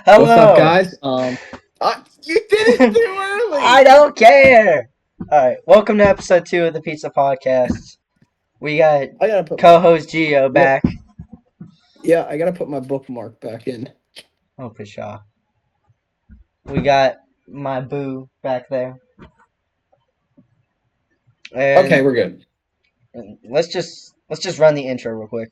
What's up, Hello. guys? You did it too I early. don't care. All right, welcome to episode 2 of the Pizza Podcast. We got I gotta put my co-host Geo what? back. Yeah, I gotta put my bookmark back in. Oh, pshaw. We got my boo back there, Okay, and we're good. let's just run the intro real quick.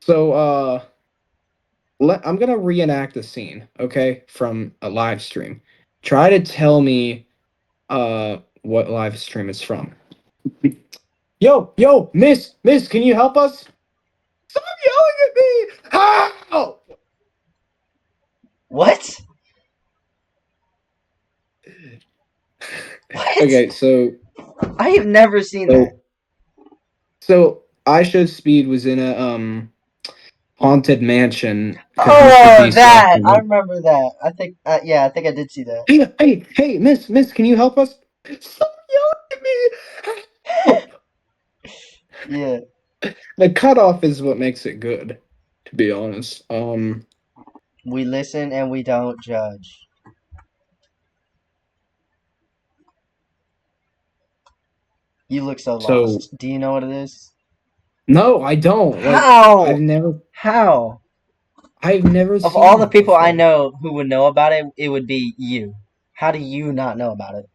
So, I'm gonna reenact a scene, okay, from a live stream. Try to tell me, what live stream it's from. Yo, Miss, can you help us? Stop yelling at me! How? What? What? Okay, I have never seen that. so, so Speed was in a haunted mansion because Mr. Oh, Beast locked that him I up. remember that. I think, yeah, I think I did see that. Hey, Miss, can you help us? Stop yelling at me! Help! Yeah, The cutoff is what makes it good, to be honest. we listen and we don't judge. You look so So lost. Do you know what it is? no, I don't. Like, How? How? I've never Of seen all the it people I before. know who would know about it, it would be you. How do you not know about it?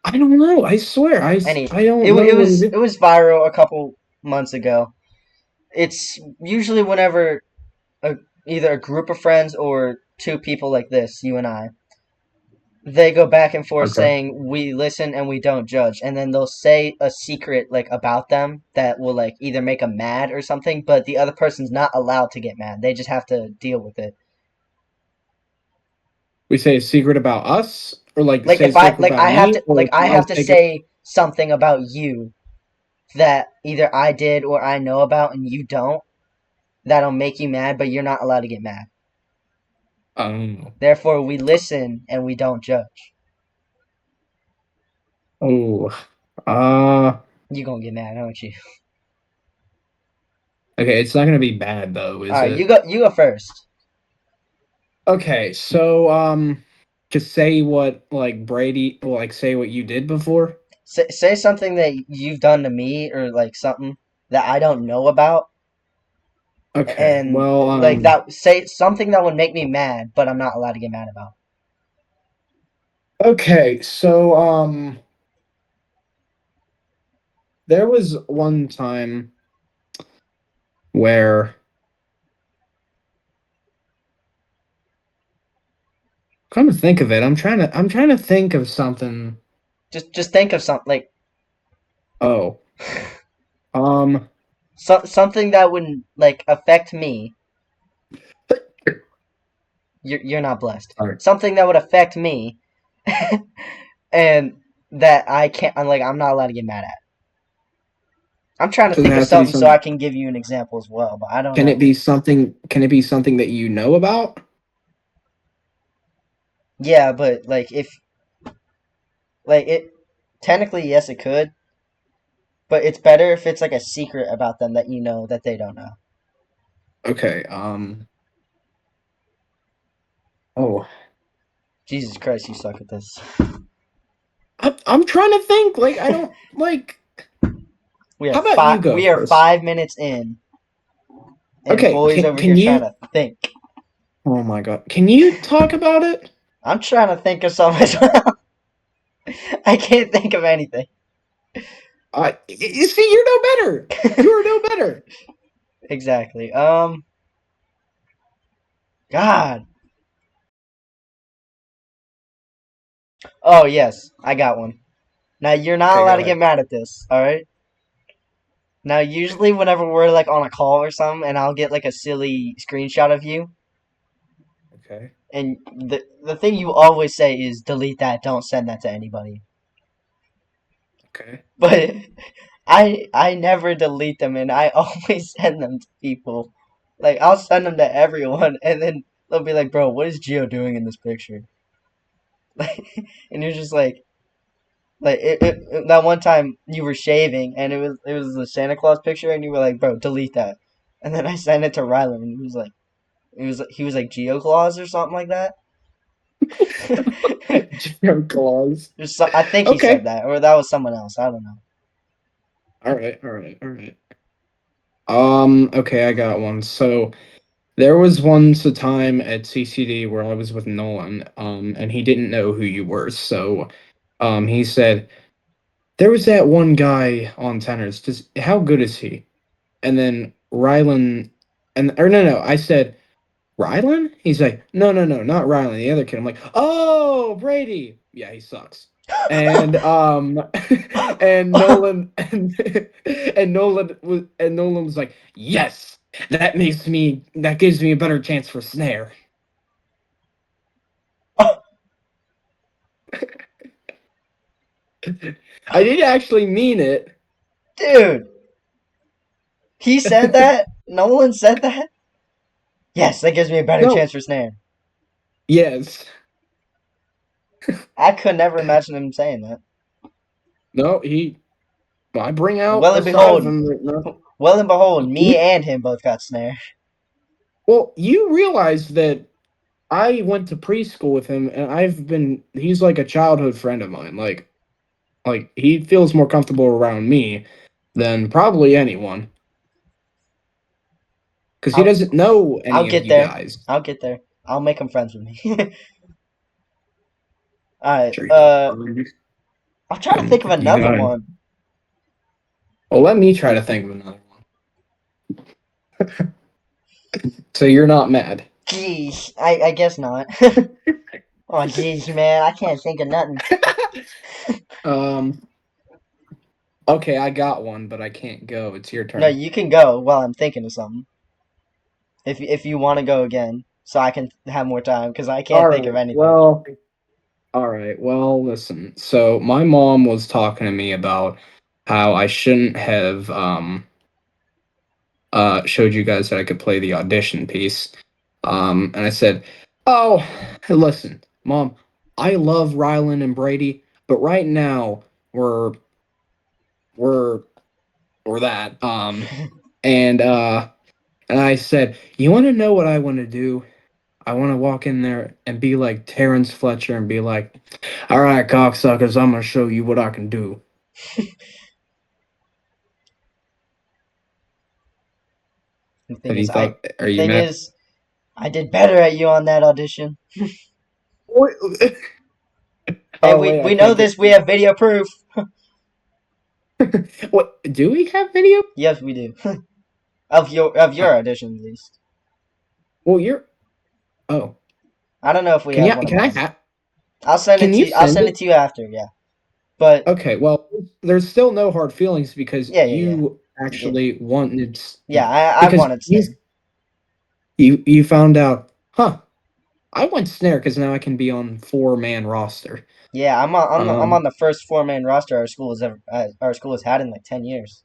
I don't know. I swear, Any, I it, don't wa- know it what was it is. it was viral a couple months ago. It's usually whenever a, either a group of friends or two people like this, you and I, they go back and forth Okay. saying we listen and we don't judge, and then they'll say a secret like about them that will like either make them mad or something, but the other person's not allowed to get mad. They just have to deal with it. We say a secret about us, or like Like say a if I secret about me, or like if I I have to take it. say something about you that either I did or I know about and you don't, that'll make you mad, but you're not allowed to get mad. Um. Therefore, we listen and we don't judge. Oh. Uh. You gonna get mad, aren't you? Okay, it's not gonna be bad though, All is right, you it? go. You go first. Okay, so just say what like Brady, like say what you did before. Say something that you've done to me or like something that I don't know about, Okay, and well, like that. Say something that would make me mad, but I'm not allowed to get mad about. okay, so there was one time where come to think of it, I'm trying to think of something. Just think of something like Oh, um, something that would like affect me. You're not blessed. sorry, Something that would affect me, and that I can't. I'm not allowed to get mad at. I'm trying to does it think of have to be something so I some? can give you an example as well, but I don't Can it know. be something? Can it be something that you know about? Yeah, but like if like it technically yes it could, but it's better if it's like a secret about them that you know that they don't know. Okay, oh, Jesus Christ, you suck at this. I'm trying to think. Like, I don't like. How about you go We are first? 5 minutes in, and Okay, boys over can here trying you? to think. Oh my God, can you talk about it? I'm trying to think of something as well. I can't think of anything. You see, you're no better. You're no better. Exactly. God. Oh yes, I got one. Now you're not Okay, allowed go to get ahead. mad at this. All right. Now usually whenever we're like on a call or something, and I'll get like a silly screenshot of you, Okay. and the thing you always say is delete that. Don't send that to anybody. Okay. But I never delete them, and I always send them to people. Like I'll send them to everyone, and then they'll be like, "Bro, what is Geo doing in this picture?" Like, and you're just like that one time you were shaving, and it was the Santa Claus picture, and you were like, "Bro, delete that." And then I sent it to Rylan, and he was like Geo Claus or something like that. Geo claws. I think he said Okay. that, or that was someone else. I don't know. All right. All right. All right. Okay, I got one. So there was once a time at CCD where I was with Nolan, and he didn't know who you were. So, he said, there was that one guy on tenors. Just how good is he? And then Rylan, or no, I said, Rylan? He's like, no, no, no, not Rylan, the other kid. I'm like, oh, Brady. Yeah, he sucks. And and Nolan Nolan was like, yes, that gives me a better chance for snare. I did actually mean it. Dude, he said that. Nolan said that. Yes, that gives me a better No, chance for snare. yes. I could never imagine him saying that. No, I bring out Well a and side of behold, him that no. well and behold, me You, and him both got snare. well, you realize that I went to preschool with him, and he's like a childhood friend of mine. Like he feels more comfortable around me than probably anyone because he I'll doesn't know I'll any of get you there. guys. I'll get there. I'll make him friends with me. All right. Sure, you don't. I'll try to think of You another got. one. Well, let me try to think of another one. So you're not mad. Geez, I guess not. Oh, geez, man, I can't think of nothing. um. Okay, I got one, but I can't go. It's your No, turn. you can go while I'm thinking of something. If you want to go again, so I can have more time, because I can't All think of right. anything. Well. All right. Well, listen. So my mom was talking to me about how I shouldn't have showed you guys that I could play the audition piece. And I said, "Oh, listen, Mom, I love Rylan and Brady, but right now we're we're we're that." And and I said, "You want to know what I want to do? I want to walk in there and be like Terrence Fletcher and be like, 'All right, cocksuckers, I'm gonna show you what I can do.'" The thing Have you is, thought? the Are you thing mad? is, I did better at you on that audition, What? and Oh we wait, I we know can't get. this. We have video proof. What? Do we have video? Yes, we do. Of your Oh, audition, at least. well, you're. Oh, I don't know if we can have you? one of Can I mine. have? I'll send it Can to you you. I'll send send it it? to you after. Yeah, but Okay. Well, there's still no hard feelings because yeah, yeah, yeah, you yeah. actually wanted Yeah, I because wanted snare. you found out, huh? I want snare because now I can be on 4-man roster. Yeah, I'm on Um. the first four-man roster our school has had in like 10 years.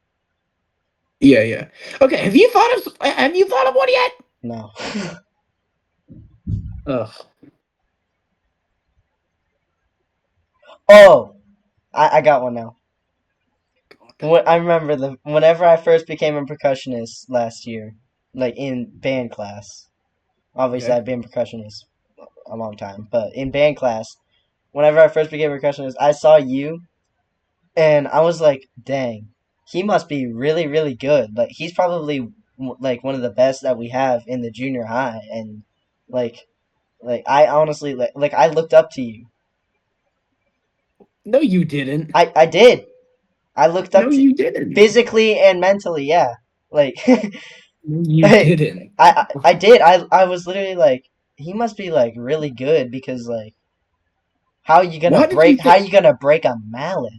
Yeah. Yeah. Okay. Have you thought of one yet? No. Ugh. Oh, I got one now. I remember whenever I first became a percussionist last year, like in band class. Obviously, Okay. I've been a percussionist a long time, but in band class, whenever I first became a percussionist, I saw you, and I was like, "Dang, he must be really, really good. Like he's probably like one of the best that we have in the junior high." And like, I honestly like I looked up to you. No, you didn't. I did. I looked No, up to you didn't. physically and mentally. Yeah, like No, you I, didn't. I did. I was literally like, he must be like really good because like Why did you how think? you gonna break a mallet?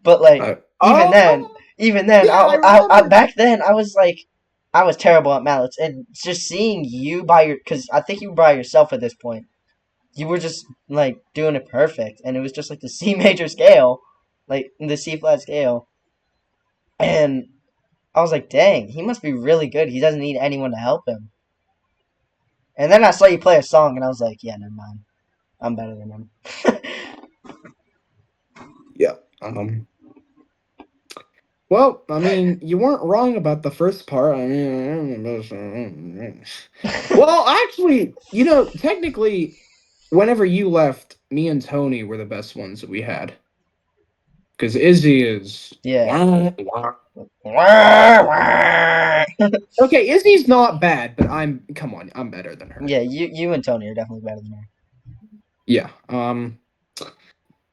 But like even then, Oh, even then, yeah, I I remember. back then I was like, I was terrible at mallets, and just seeing you because I think you were by yourself at this point. You were just like doing it perfect, and it was just like the C major scale, like the C flat scale. And I was like, dang, he must be really good. He doesn't need anyone to help him. And then I saw you play a song, and I was like, yeah, never mind. I'm better than him. Yeah. Well, I mean, you weren't wrong about the first part. I mean, well, actually, technically, whenever you left, me and Tony were the best ones that we had. Because Izzy is. Yeah. Okay, Izzy's not bad, but come on, I'm better than her. Yeah, you and Tony are definitely better than her. Yeah.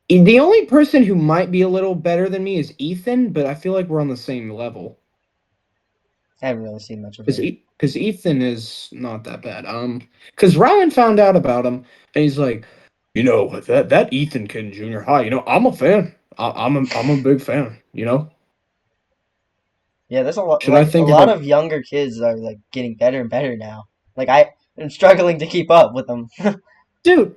The only person who might be a little better than me is Ethan, but I feel like we're on the same level. I haven't really seen much of Because her. Ethan is not that bad. Because Ryan found out about him, and he's like, that Ethan kid in junior high. I'm a fan. I'm a big fan. Yeah, there's a lot Should I like a think lot about of younger kids are like getting better and better now. Like I am struggling to keep up with them. dude?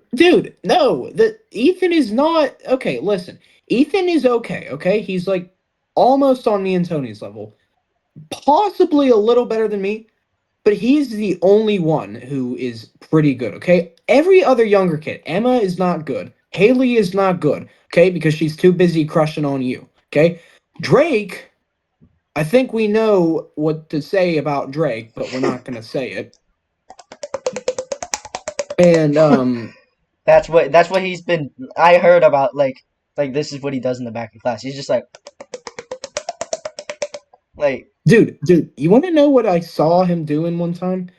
No, the Ethan is not okay. Listen, Ethan is okay. Okay, he's like almost on me and Tony's level, possibly a little better than me. But he's the only one who is pretty good, okay? Every other younger kid, Emma is not good. Haley is not good, okay? Because she's too busy crushing on you, okay? Drake, I think we know what to say about Drake, but we're not going to say it. And, That's what he's been. I heard about like this is what he does in the back of class. He's just like dude, you want to know what I saw him doing one time?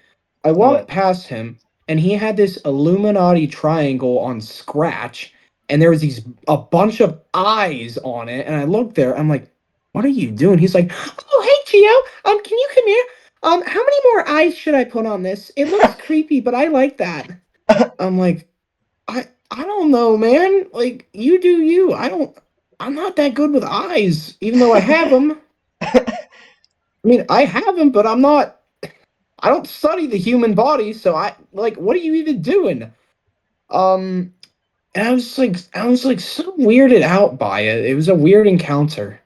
I walked what? past him and he had this Illuminati triangle on Scratch, and there was a bunch of eyes on it. And I looked there, I'm like, "What are you doing?" He's like, "Oh, hey, Gio, can you come here? How many more eyes should I put on this? It looks creepy, but I like that." I'm like, I don't know, man. Like, you do you. I'm not that good with eyes, even though I have them. I mean, I have them, but I don't study the human body, so I like, what are you even doing? Um, and I was like so weirded out by it. It was a weird encounter.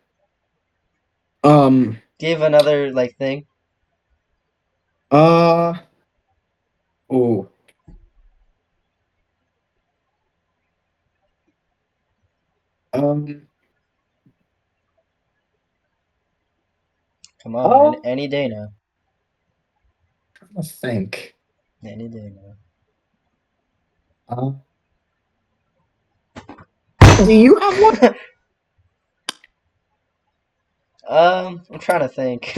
Um, Do you have another like thing? uh, oh, um, Come on, oh, any day now. I think. Any day now. Uh, do you have one? I'm trying to think.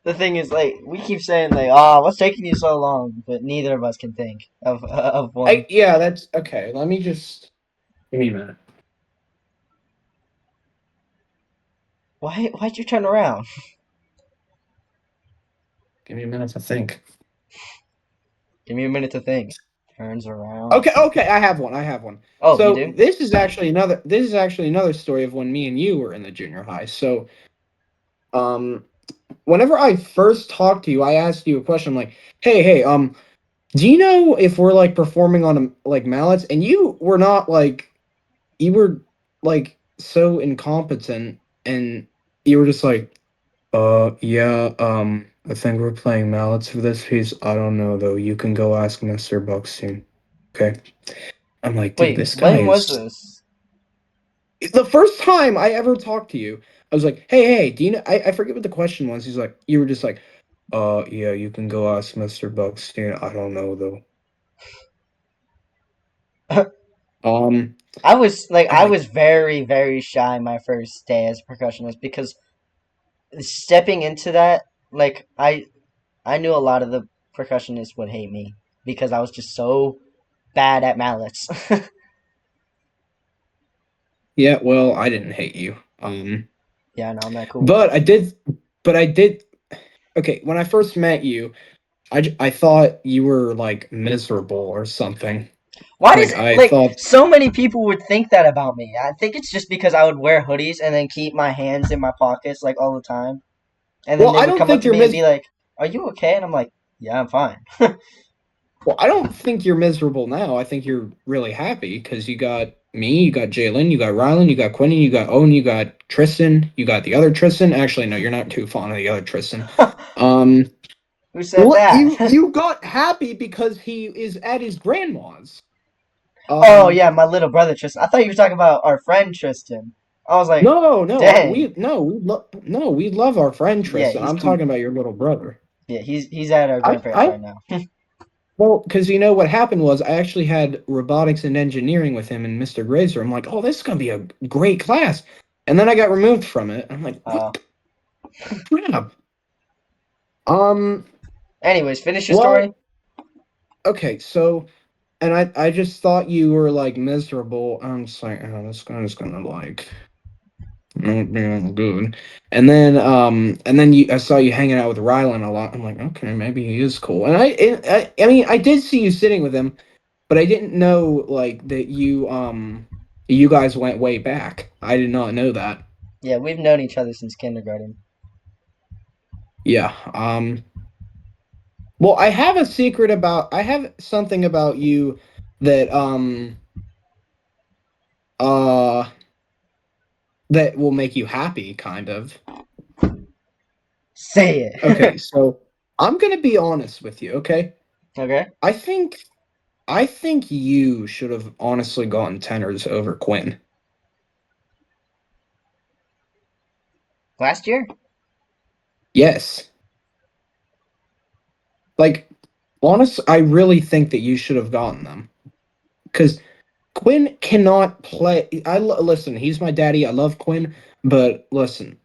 The thing is, like, we keep saying like, "Oh, what's taking you so long?" But neither of us can think of one. Yeah, that's okay. Let me just give me a minute. Why'd you turn around? Give me a minute to think. Give me a minute to think. Turns around. Okay, I have one. I have one. Oh, you So do? this is actually another story of when me and you were in the junior high. So, um, whenever I first talked to you, I asked you a question like, hey, do you know if we're like performing on like mallets? And you were like so incompetent, and you were just like, yeah, I think we're playing mallets for this piece. I don't know though. You can go ask Mr. Buckstein. Okay. I'm like, dude, Wait, this guy when was is this? the first time I ever talked to you. I was like, hey, do you know? I forget what the question was. He's like, you were just like, yeah, you can go ask Mr. Buckstein. I don't know though. Um, I I was very very shy my first day as a percussionist because stepping into that, like I knew a lot of the percussionists would hate me because I was just so bad at mallets. yeah, well, I didn't hate you. Yeah, no, I'm not cool. But I did. Okay, when I first met you, I thought you were like miserable or something. Why does Like I like thought. so many people would think that about me? I think it's just because I would wear hoodies and then keep my hands in my pockets like all the time. And then Well, they I would don't come up think to you're me and mis. be like, "Are you okay?" And I'm like, "Yeah, I'm fine." Well, I don't think you're miserable now. I think you're really happy because you got me, you got Jalen, you got Rylan, you got Quinn, you got Owen, you got Tristan, you got the other Tristan. Actually, no, you're not too fond of the other Tristan. Um, Who said what that? you got happy because he is at his grandma's. Oh Um, yeah, my little brother Tristan. I thought you were talking about our friend Tristan. I was like, no, no, dang. we love our friend Yeah, Tristan. he's I'm cool. talking about your little brother. Yeah, he's at our grandparents I right now. Well, because you know what happened was I actually had robotics and engineering with him and Mr. Grazer. I'm like, oh, this is gonna be a great class. And then I got removed from it. I'm like, Uh, what the crap? Um, anyways, finish your story. well, okay, so and I just thought you were like miserable. I'm just like, oh, this guy's gonna like not being good. And then I saw you hanging out with Rylan a lot. I'm like, okay, maybe he is cool. And I mean, I did see you sitting with him. But I didn't know like that you guys went way back. I did not know that. Yeah, we've known each other since kindergarten. Yeah. Well, I have something about you that uh that will make you happy kind of. Say Okay, it. so I'm going to be honest with you, okay? Okay. I think I think you should have honestly gotten tenors over Quinn. Last year? Yes. Like I really think that you should have gotten them. Because Quinn cannot play. Listen. He's my daddy. I love Quinn, but listen,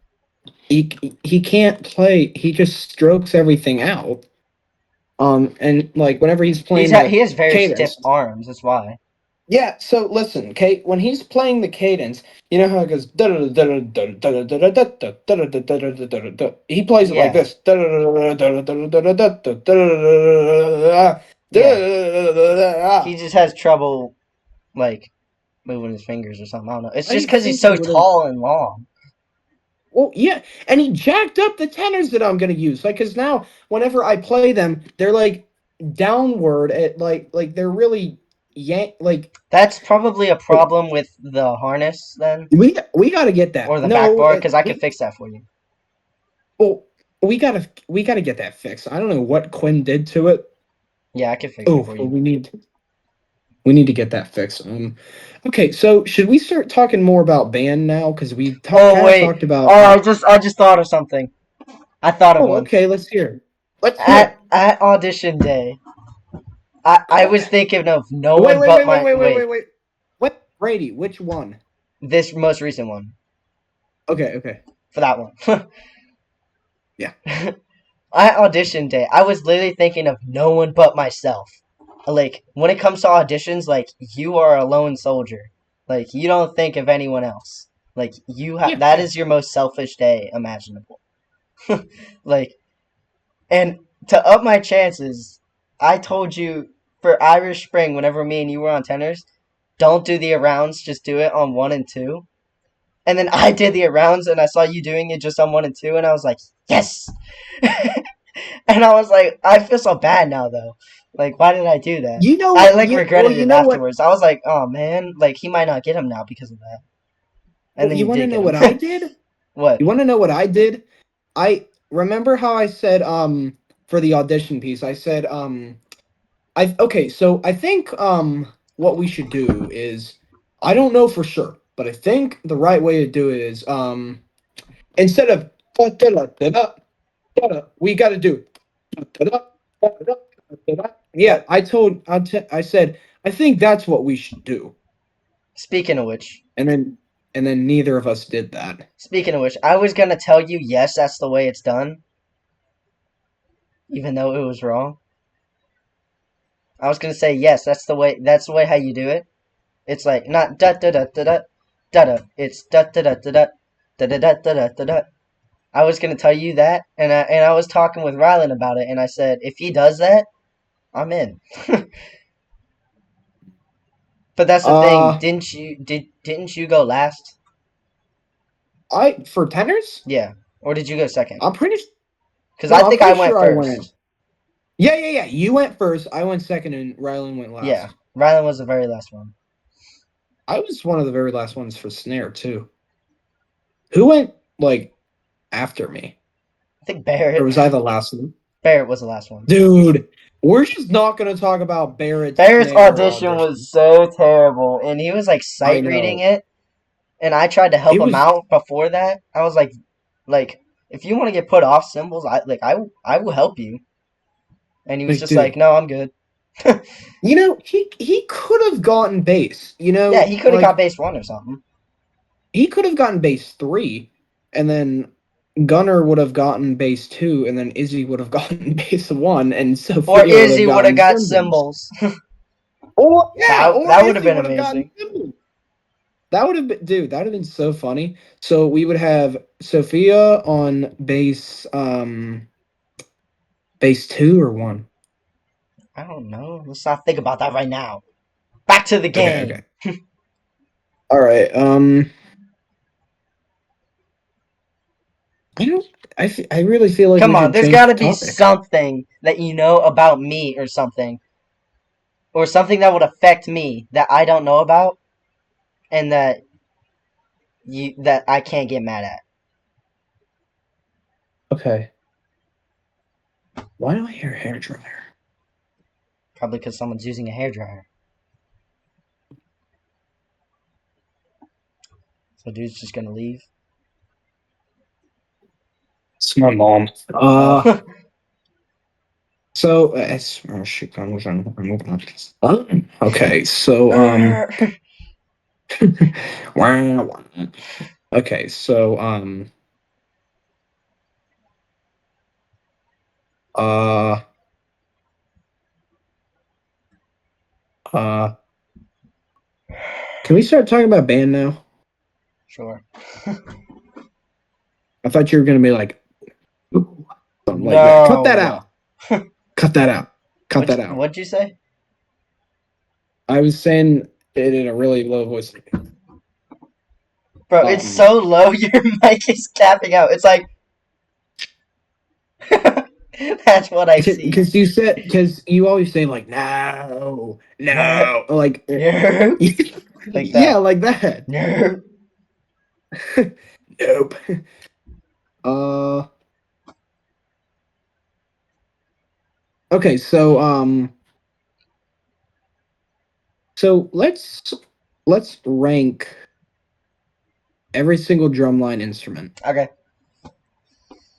he can't play. He just strokes everything out. And like whenever he's playing He the has very stiff cadence, arms. That's why. yeah. So listen, Kate, when he's playing the cadence, you know how it goes. He plays it like Yeah. this. Yeah. He just has trouble like moving his fingers or something. I don't know. It's just I because he's think it so would have. tall and long. Well, yeah, and he jacked up the tenors that I'm gonna use. Like, cause now whenever I play them, they're like downward at like they're really yank. Like, That's probably a oh, problem with the harness then, we gotta get or that. the No, backboard, because I could fix that for you. well, we gotta get that fixed. I don't know what Quinn did to it. Yeah, I could fix it Oh, for but you. we need to get that fixed. Okay, so should we start talking more about band now? Because we Oh kind of wait. talked about. Oh, I just thought of something. I thought of Oh, one. okay, let's hear. Let's At hear. at audition day, I was thinking of no Wait, one wait, but wait, wait, my wait, wait, wait, wait, wait. What Brady? Which one? this most recent one Okay, okay. for that one. Yeah. At audition day, I was literally thinking of no one but myself. Like when it comes to auditions, like you are a lone soldier. Like you don't think of anyone else. Like Yeah, that yeah. is your most selfish day imaginable. Like, and to up my chances, I told you for Irish Spring whenever me and you were on tenors, don't do the arounds, just do it on one and two. And then I did the arounds and I saw you doing it just on one and two and I was like, yes. And I was like, I feel so bad now though. Like, why did I do that? You know I what? like regretted You it know what? afterwards. I was like, oh man, like he might not get him now because of that. And Well, then you you want to did know get what I him. did? What? You want to know what I did? I remember how I said for the audition piece. I said I okay. So I think what we should do is I don't know for sure, but I think the right way to do it is instead of we got to do. Yeah, What? I said I think that's what we should do, Speaking of which, and then neither of us did that. I was gonna tell you yes, that's the way it's done, even though it was wrong. I was gonna say yes, that's the way how you do it. It's like not da da da da da da da. It's da da da da da da da da da da da. I was gonna tell you that, and I was talking with Rylan about it, and I said if he does that, I'm in. But that's the thing. Uh, Didn't you go last? I for tenors, Yeah, or did you go second? I'm pretty Because no, I I'm think I pretty went sure I went. first. Yeah, yeah, yeah. You went first. I went second, and Rylan went Yeah, last. Rylan was the very last one. I was one of the very last ones for snare too. Who went like after me? I think Or Barrett. was I the last one? Barrett was the last one. Dude, we're just not gonna talk about Barrett's Barrett's snare audition was audition. so terrible, and he was like I sight reading know. it, and I tried to help It him was out before that. I was like, if you want to get put off symbols, I will help you. And he was like, just like, dude, no, I'm good. he could have gotten base, Yeah, he could have got like base one or something. he could have gotten base three, and then Gunner would have gotten base two, and then Izzy would have gotten base one, and Or Sophia would have Izzy would have gotten got symbols. symbols. Or yeah, or That would have Izzy been would have gotten amazing. symbols. That would have been, dude, that would have been so funny. So we would have Sophia on base two or one. I don't know. Let's not think about that right now. Back to the Okay, game. okay. All right. I don't. I really feel like Come we on, should there's change got the to be topic. something that you know about me or something that would affect me that I don't know about, and that I can't get mad at. Okay. Why do I hear hair dryer? Probably because someone's using a hairdryer. So dude's just gonna leave. It's my mom. Oh. So oh shoot, I'm moving on. Okay, so wah, wah. Okay, so uh uh can we start talking about band now? Sure. I thought you were gonna be like ooh, something like that. Cut that No. out. Cut that out. Cut that out. What'd you say? I was saying it in a really low voice. Bro, it's so low your mic is capping out. It's like that's what I see. Because you always say like no, No. no, like Like yeah, that. like that. No. Nope. Uh, okay, so let's rank every single drumline instrument. Okay.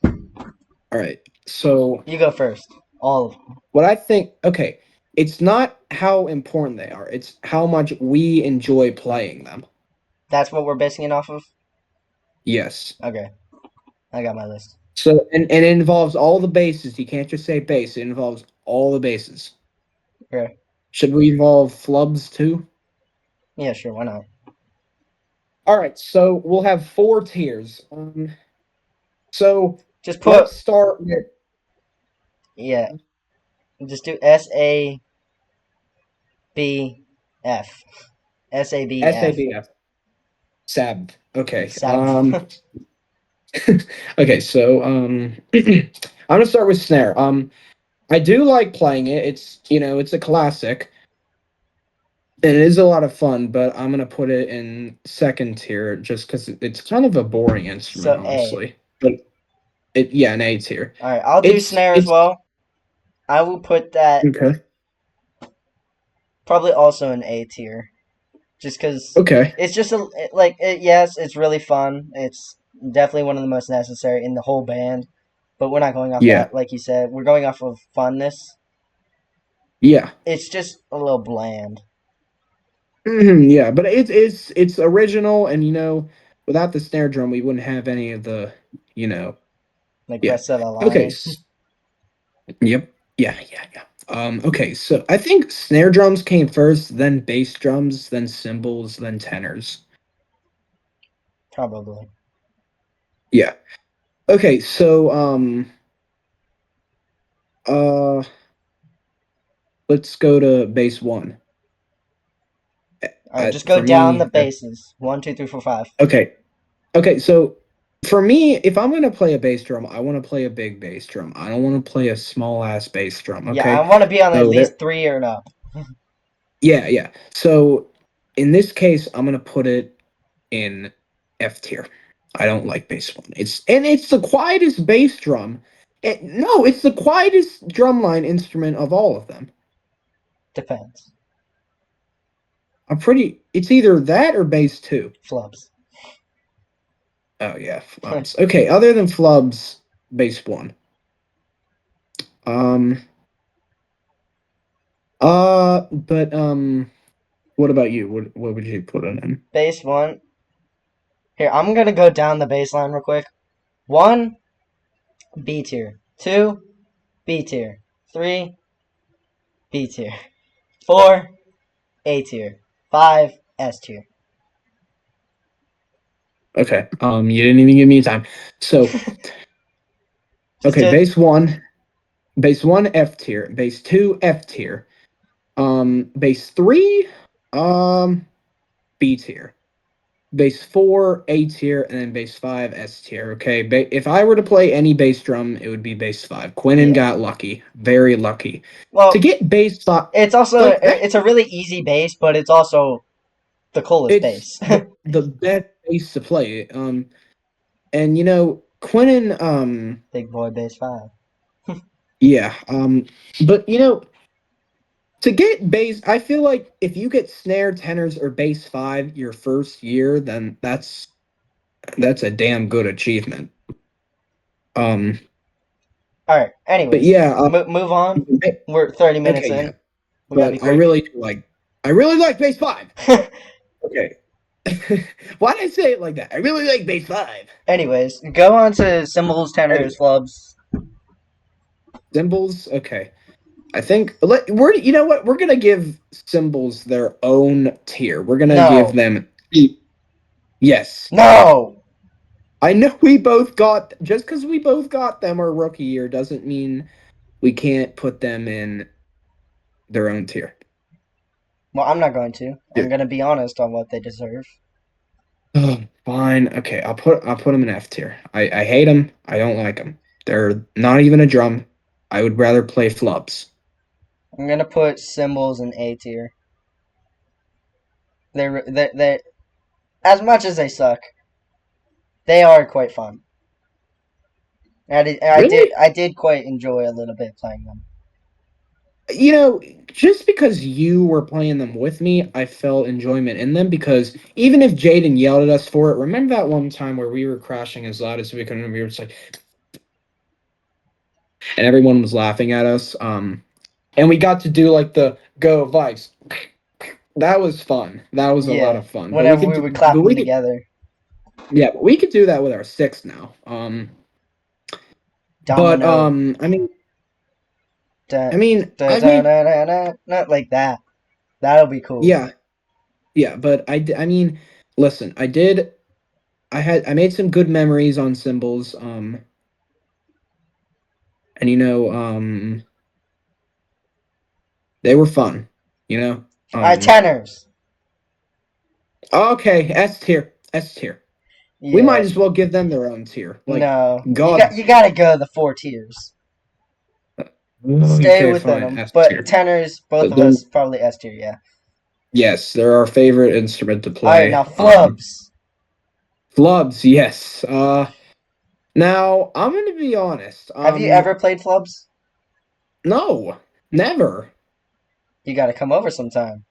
All right. So You go first. All of them. what I think, okay, it's not how important they are. It's how much we enjoy playing them. That's what we're basing it off of? Yes. Okay. I got my list. So and it involves all the bases. You can't just say bass. It involves all the bases. Okay. Should we involve flubs too? Yeah, sure, why not? All right. So we'll have four tiers. So Just put let's start with yeah. Just do SABF. SABF. SABF. SAB. Okay. Sab. Okay. So I'm gonna start with snare. I do like playing it. It's it's a classic. And it is a lot of fun, but I'm gonna put it in second tier just because it's kind of a boring instrument, So A. honestly. But yeah, an A tier. Alright, I'll do It's snare as it's well. I will put that okay. probably also in A tier. Just because Okay. it's just yes, it's really fun. It's definitely one of the most necessary in the whole band. But we're not going off Yeah. that, like you said. We're going off of funness. Yeah. It's just a little bland. Yeah, but it's original, and without the snare drum, we wouldn't have any of the you know. Like Yeah. rest of the Okay. line. Yep. Yeah. Yeah. Yeah. Okay. So I think snare drums came first, then bass drums, then cymbals, then tenors. Probably. Yeah. Okay. So uh, let's go to bass one. Alright, just go For down the me, bases. 1, 2, 3, 4, 5. okay. Okay, so for me, if I'm gonna play a bass drum, I want to play a big bass drum. I don't want to play a small ass bass drum. Yeah, I Okay, want to be on at so least 3 or up. yeah, yeah. So in this case, I'm gonna put it in F tier. I don't like bass one. It's the quietest bass drum. No, it's the quietest drumline instrument of all of them. Depends. It's either that or bass two. Flubs. Oh yeah, flubs. Okay, other than flubs, bass one. Um but what about you? What would you put it in? Bass one. Here, I'm gonna go down the bass line real quick. One, B tier. Two, B tier. Three, B tier. Four, A tier. Five, S tier. Okay. You didn't even give me time. So Just okay, did. base one F tier, base two F tier, base three B tier, base four A tier, and then base five S tier. Okay, if I were to play any bass drum, it would be base five. Quinnen Yeah. got lucky, very lucky, to Well, get bass five. it's also Like that, it's a really easy bass, but it's also the coolest it's bass. the best bass to play. And you know Quinnen, Big boy bass five. yeah, but you know. To get bass, I feel like if you get snare, tenors, or bass five your first year, then that's a damn good achievement. Um, All right. but Anyways, yeah, move on. ba- We're 30 minutes okay, yeah, in. We gotta be but quick. I really like bass five. Okay, why did I say it like that? I really like bass five. Anyways, go on to cymbals, tenors, Anyway, flubs. cymbals. Okay, I think you know what we're gonna give cymbals their own tier. We're gonna give No, them yes. no. I know we both got just because we both got them our rookie year doesn't mean we can't put them in their own tier. Well, I'm not going to. Yeah. I'm gonna be honest on what they deserve. Oh, fine. Okay, I'll put them in F tier. I hate them. I don't like them. They're not even a drum. I would rather play flubs. I'm gonna put cymbals in A tier. They as much as they suck, they are quite fun. Really? I did quite enjoy a little bit playing them. You know, just because you were playing them with me, I felt enjoyment in them because even if Jaden yelled at us for it, remember that one time where we were crashing as loud as we could and we were just like, and everyone was laughing at us. And we got to do like the go Vikes. That was fun. That was a lot Yeah, of fun. whenever we would clap them together. Yeah, but we could do that with our six now. But Domino. Da, not like that. That'll be cool. yeah, yeah. But I mean, listen, I made some good memories on symbols. And you know, they were fun. You know, Alright, tenors. okay, S tier, S tier. We might Yeah, as well give them their own tier. Like, no. God. You gotta go the four tiers. Stay Okay, within fine, them. S But tier. tenors, both of They're us, probably S tier, yeah. Yes, they're our favorite instrument to Alright, play. now flubs. Flubs, yes. Now I'm gonna be honest. Have you ever played flubs? No, never. You gotta come over sometime.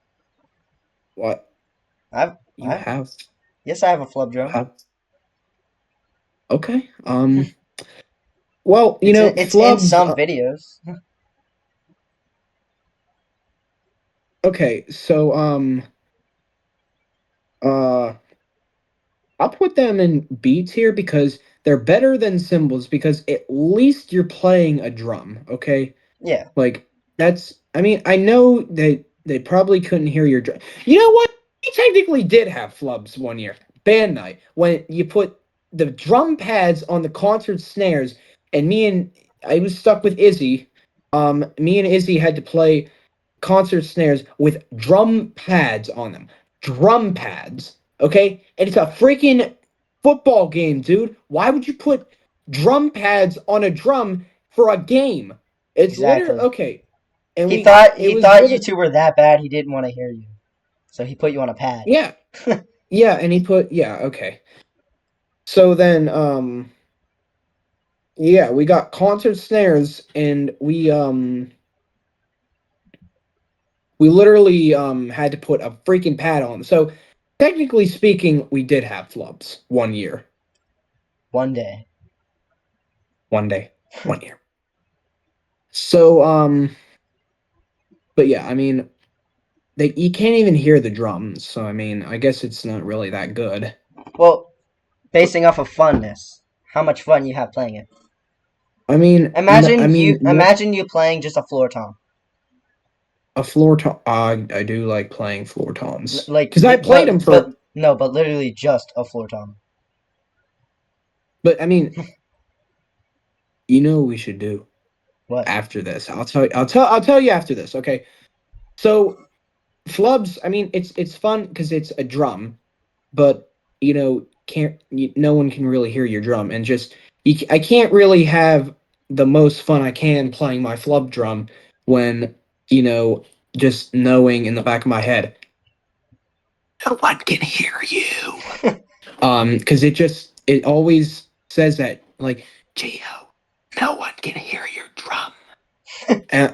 What I've, you I've, have? yes, I have a flub You drum. have? Okay. Well, you know, It's in flubs. some videos. Okay, so uh, I'll put them in B tier because they're better than cymbals because at least you're playing a drum. Okay. Yeah, Like that's I mean, I know they probably couldn't hear your drum. You know what? We technically did have flubs one year. Band night when you put the drum pads on the concert snares and I was stuck with Izzy. Me and Izzy had to play concert snares with drum pads on them. Drum pads. Okay? And it's a freaking football game, dude. Why would you put drum pads on a drum for a game? It's literally exactly. okay. And He we thought it he was thought you literally two were that bad. He didn't want to hear you. So he put you on a pad. Yeah. Yeah, and he put yeah, okay. So then yeah, we got concert snares and we literally had to put a freaking pad on. So technically speaking, we did have flubs 1 year. One day. One day. 1 year. So but yeah, I mean you can't even hear the drums, so I mean I guess it's not really that good. Well, basing off of funness, how much fun you have playing it. I mean no, Imagine you playing just a floor tom. a floor tom I do like playing floor toms. Like Because I played them but for no, but literally just a floor tom. but I mean you know what we should do What? after this. I'll tell you after this, okay? So flubs, I mean it's fun because it's a drum, but no one can really hear your drum and just I can't really have the most fun I can playing my flub drum when you know just knowing in the back of my head no one can hear you. Because it always says that like Geo, no one can hear your drum.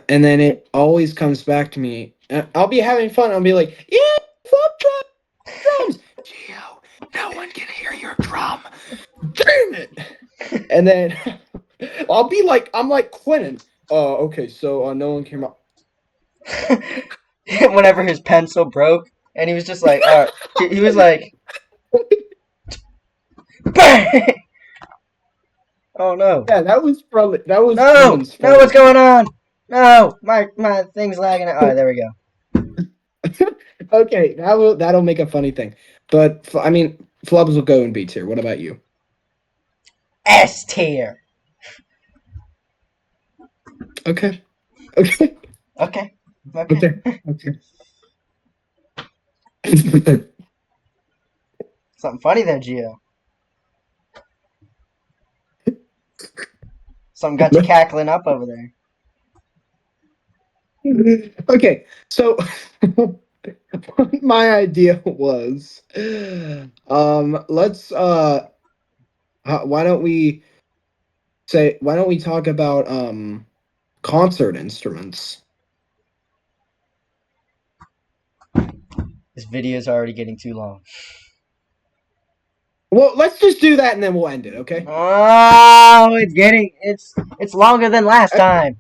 And then it always comes back to me. I'll be having fun. I'll be like, yeah, flop drums. Geo, no one can hear your drum. Damn it. And then I'll be like, I'm like Quentin. Okay, so no one came up. Whenever his pencil broke, and he was just like, he was like, bang! Oh no. Yeah, that was No! Quentin's No, what's funny. going on? No! My thing's lagging. Alright, there we go. Okay, that'll make a funny thing. But I mean, flubs will go in B tier. What about you? S tier. Okay. Okay. Okay. Okay. Okay. Okay. Something funny there, Gio. Something got you cackling up over there. Okay, so my idea was, let's why don't we talk about concert instruments? This video is already getting too long. Well, let's just do that and then we'll end it, okay? Oh, it's longer than last I, time.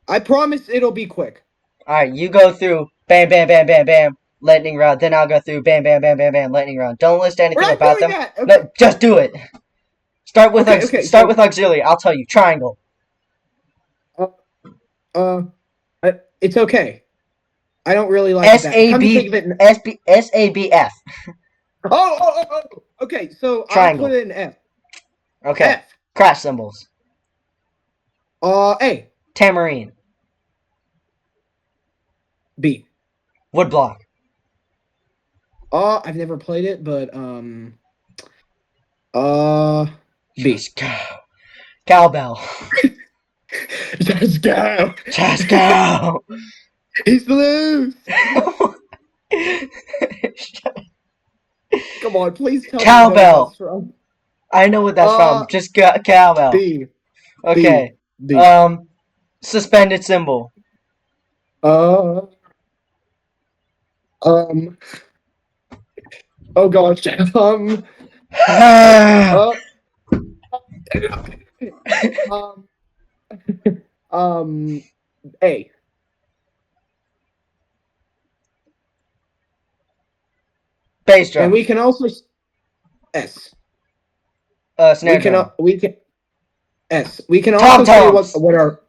I promise it'll be quick. Alright, you go through bam bam bam bam bam lightning round, then I'll go through bam bam bam bam bam lightning round. Don't list We're anything not about doing them. that. Okay. No, just do it. Okay. Start with auxiliary. I'll tell you. Triangle. Uh, uh, it's okay. I don't really like S that. A Come to think B of it. S B S A B F. Oh. Okay, so I'll put Triangle. it in F. Okay. F. Crash symbols. A. Tamarine. B. Woodblock. I've never played it, but uh, B. Just go. Cowbell. Let's go. Just go. He's blue. Come on, please tell me you know what Cowbell. that's from. I know what that's from. Uh, Just go. Cowbell. B. B. Okay. B. Suspended symbol. Uh, um. Oh gosh. Uh, um. A. Bass And drum. we can also S. Snare drum. We can S. We can Tom also say toms. what our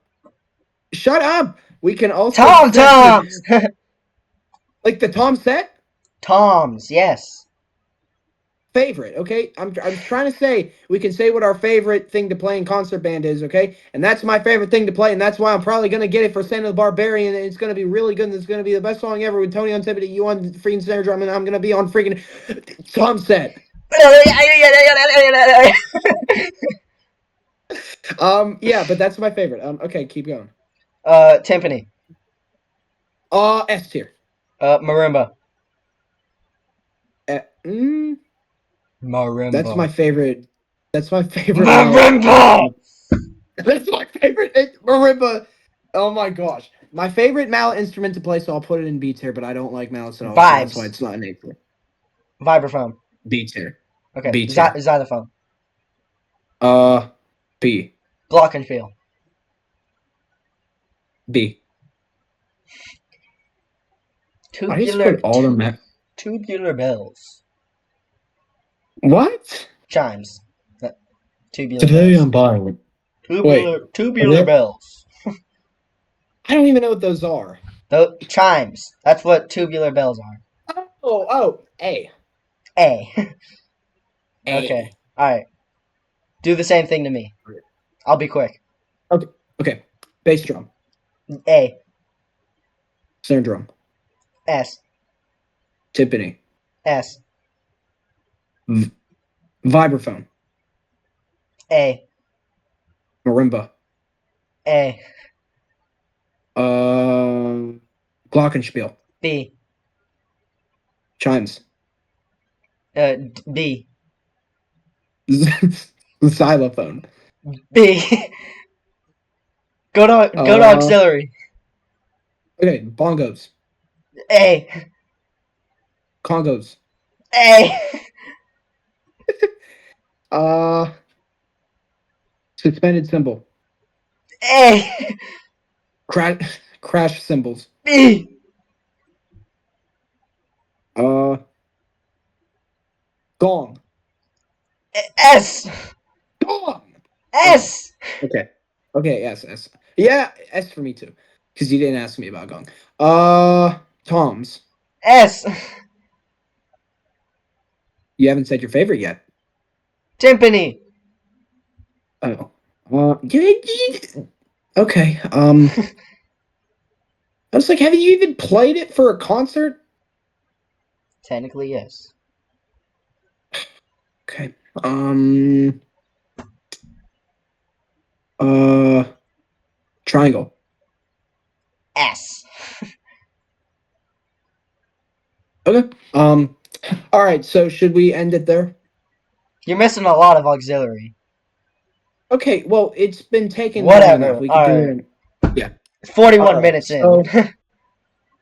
shut up. We can also Tom say toms. like the Tom set Toms. Yes. favorite. Okay, I'm trying to say we can say what our favorite thing to play in concert band is. Okay, and that's my favorite thing to play, and that's why I'm probably gonna get it for Santa the Barbarian, and it's gonna be really good. And it's gonna be the best song ever with Tony on timpani, you on freaking snare drum, and I'm gonna be on freaking Tom set. Yeah, but that's my favorite. Okay, keep going. Timpani. S tier. Marimba. Mm, that's Marimba. my favorite. That's my favorite Marimba! mallet. That's my favorite marimba. Oh my gosh, my favorite mallet instrument to play. So I'll put it in B tier, but I don't like mallets at all. So that's why Vibes. it's not an A tier. Vibraphone. B tier. Okay. B tier. Xylophone. Uh, B. Glockenspiel. B. I just Tubular put all the tubular bells. What? Chimes. Tubular Today bells. I'm buying it. Wait, are Tubular there? bells. I don't even know what those are. The chimes. That's what tubular bells are. Oh, A. A. Okay. A. Alright. Do the same thing to me. I'll be quick. Okay. Bass drum. A. Snare drum. S. Timpani. S. Vibraphone. A. Marimba. A. Glockenspiel. B. Chimes. B. Xylophone. B. Go to Uh, auxiliary. okay, bongos. A. Congos. A. Uh, suspended cymbal. A. Crash cymbals. B. Uh, gong. S. Gong. S. Okay. Okay, S. Yeah, S for me too. Because you didn't ask me about gong. Toms. S. You haven't said your favorite yet. Timpani. Oh. Okay. I was like, have you even played it for a concert? Technically, yes. Okay. Uh, triangle. S. Okay. All right. So should we end it there? You're missing a lot of auxiliary. Okay. Well, it's been taking long enough. Whatever. We could do Alright. it. Yeah. 41 All right. minutes in.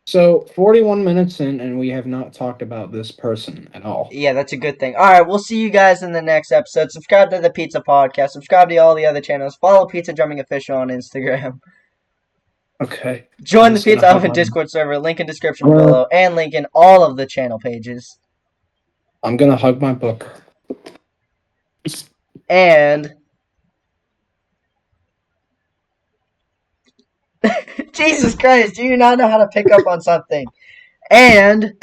So 41 minutes in, and we have not talked about this person at all. Yeah, that's a good thing. Alright, we'll see you guys in the next episode. Subscribe to the Pizza Podcast. Subscribe to all the other channels. Follow Pizza Drumming Official on Instagram. Okay. Join I'm the just gonna Pizza hug Oven my. Discord server. Link in description below. And link in all of the channel pages. I'm gonna hug my book. And Jesus Christ, do you not know how to pick up on something? And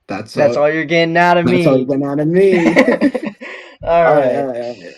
That's all you're getting out of that's all me. you went out of me. All All right. right.